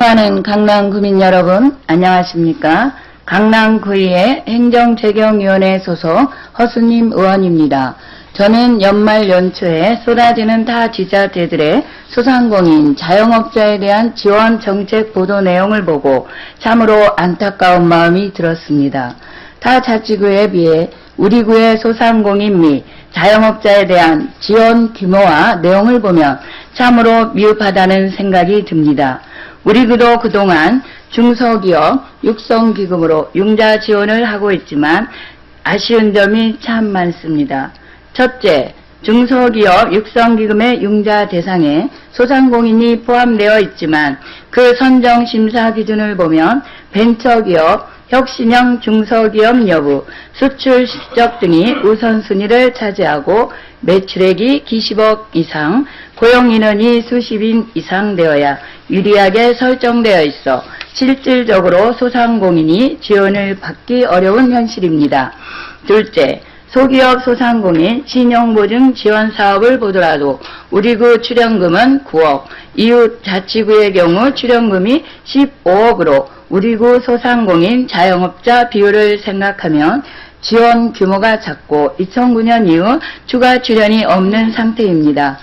수많은 강남구민 여러분 안녕하십니까. 강남구의회 행정재경위원회 소속 허수님 의원입니다. 저는 연말 연초에 쏟아지는 타 지자체들의 소상공인, 자영업자에 대한 지원 정책 보도 내용을 보고 참으로 안타까운 마음이 들었습니다. 타 자치구에 비해 우리 구의 소상공인 및 자영업자에 대한 지원 규모와 내용을 보면 참으로 미흡하다는 생각이 듭니다. 우리 구도 그동안 중소기업 육성기금으로 융자 지원을 하고 있지만 아쉬운 점이 참 많습니다. 첫째, 중소기업 육성기금의 융자 대상에 소상공인이 포함되어 있지만 그 선정 심사 기준을 보면 벤처기업, 혁신형 중소기업 여부, 수출 실적 등이 우선순위를 차지하고 매출액이 기십억 이상, 고용인원이 수십인 이상 되어야 유리하게 설정되어 있어 실질적으로 소상공인이 지원을 받기 어려운 현실입니다. 둘째, 소기업 소상공인 신용보증 지원 사업을 보더라도 우리 구 출연금은 9억, 이웃 자치구의 경우 출연금이 15억으로 우리 구 소상공인 자영업자 비율을 생각하면 지원 규모가 작고 2009년 이후 추가 출연이 없는 상태입니다.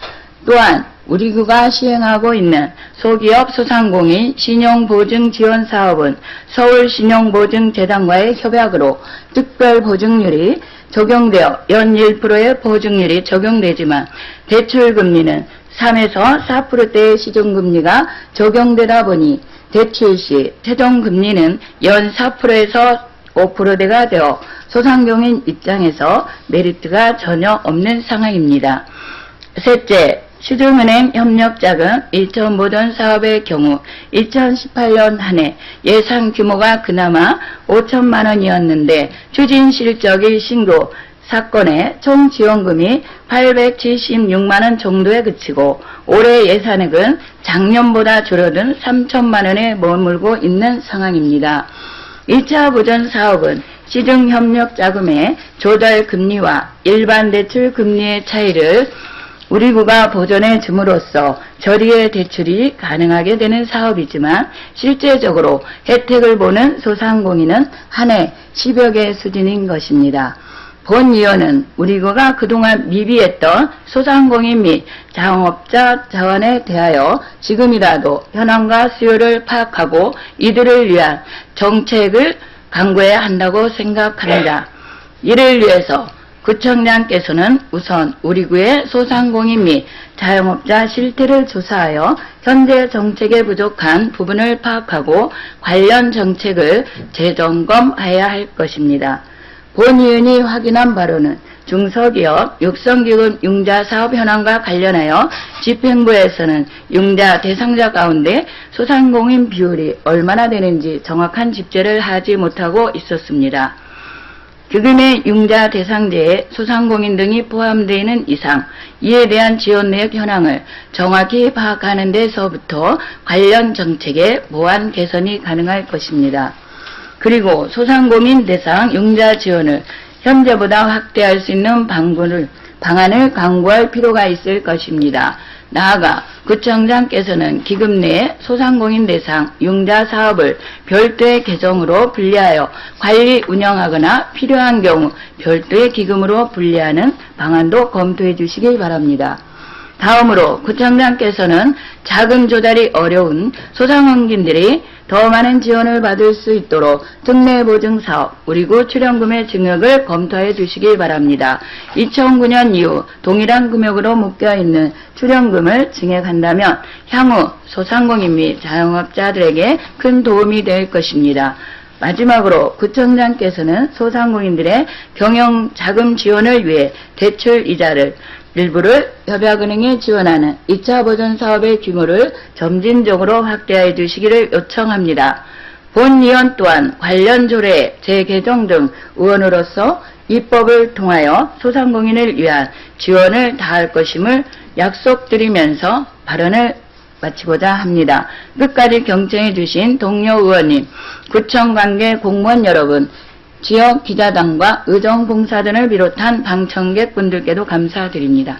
또한 우리 구가 시행하고 있는 소기업 소상공인 신용보증 지원 사업은 서울신용보증재단과의 협약으로 특별보증률이 적용되어 연 1%의 보증률이 적용되지만 대출금리는 3에서 4%대의 시중금리가 적용되다 보니 대출 시 최종금리는 연 4%에서 5%대가 되어 소상공인 입장에서 메리트가 전혀 없는 상황입니다. 셋째, 시중은행 협력자금 1천 모던 사업의 경우 2018년 한 해 예상 규모가 그나마 5천만 원이었는데 추진 실적이 신고 사건의 총 지원금이 876만 원 정도에 그치고 올해 예산액은 작년보다 줄어든 3천만 원에 머물고 있는 상황입니다. 2차 보전 사업은 시중 협력 자금의 조달 금리와 일반 대출 금리의 차이를 우리 구가 보전해 줌으로써 저리의 대출이 가능하게 되는 사업이지만 실제적으로 혜택을 보는 소상공인은 한 해 10여 개 수준인 것입니다. 본 위원은 우리 구가 그동안 미비했던 소상공인 및 자영업자 자원에 대하여 지금이라도 현황과 수요를 파악하고 이들을 위한 정책을 강구해야 한다고 생각합니다. 이를 위해서 구청장께서는 우선 우리 구의 소상공인 및 자영업자 실태를 조사하여 현재 정책에 부족한 부분을 파악하고 관련 정책을 재점검해야 할 것입니다. 본 의원이 확인한 바로는 중소기업 육성기금 융자 사업 현황과 관련하여 집행부에서는 융자 대상자 가운데 소상공인 비율이 얼마나 되는지 정확한 집계를 하지 못하고 있었습니다. 기금의 융자 대상자에 소상공인 등이 포함되어 있는 이상 이에 대한 지원 내역 현황을 정확히 파악하는 데서부터 관련 정책의 보완 개선이 가능할 것입니다. 그리고 소상공인 대상 융자 지원을 현재보다 확대할 수 있는 방안을 강구할 필요가 있을 것입니다. 나아가 구청장께서는 기금 내에 소상공인 대상 융자 사업을 별도의 계정으로 분리하여 관리 운영하거나 필요한 경우 별도의 기금으로 분리하는 방안도 검토해 주시기 바랍니다. 다음으로 구청장께서는 자금 조달이 어려운 소상공인들이 더 많은 지원을 받을 수 있도록 특례보증사업, 우리구 출연금의 증액을 검토해 주시기 바랍니다. 2009년 이후 동일한 금액으로 묶여있는 출연금을 증액한다면 향후 소상공인 및 자영업자들에게 큰 도움이 될 것입니다. 마지막으로 구청장께서는 소상공인들의 경영 자금 지원을 위해 대출 이자를 일부를 협약은행에 지원하는 2차 보전 사업의 규모를 점진적으로 확대해 주시기를 요청합니다. 본 의원 또한 관련 조례 재개정 등 의원으로서 입법을 통하여 소상공인을 위한 지원을 다할 것임을 약속드리면서 발언을 마치고자 합니다. 끝까지 경청해 주신 동료 의원님, 구청 관계 공무원 여러분, 지역 기자단과 의정봉사단을 비롯한 방청객분들께도 감사드립니다.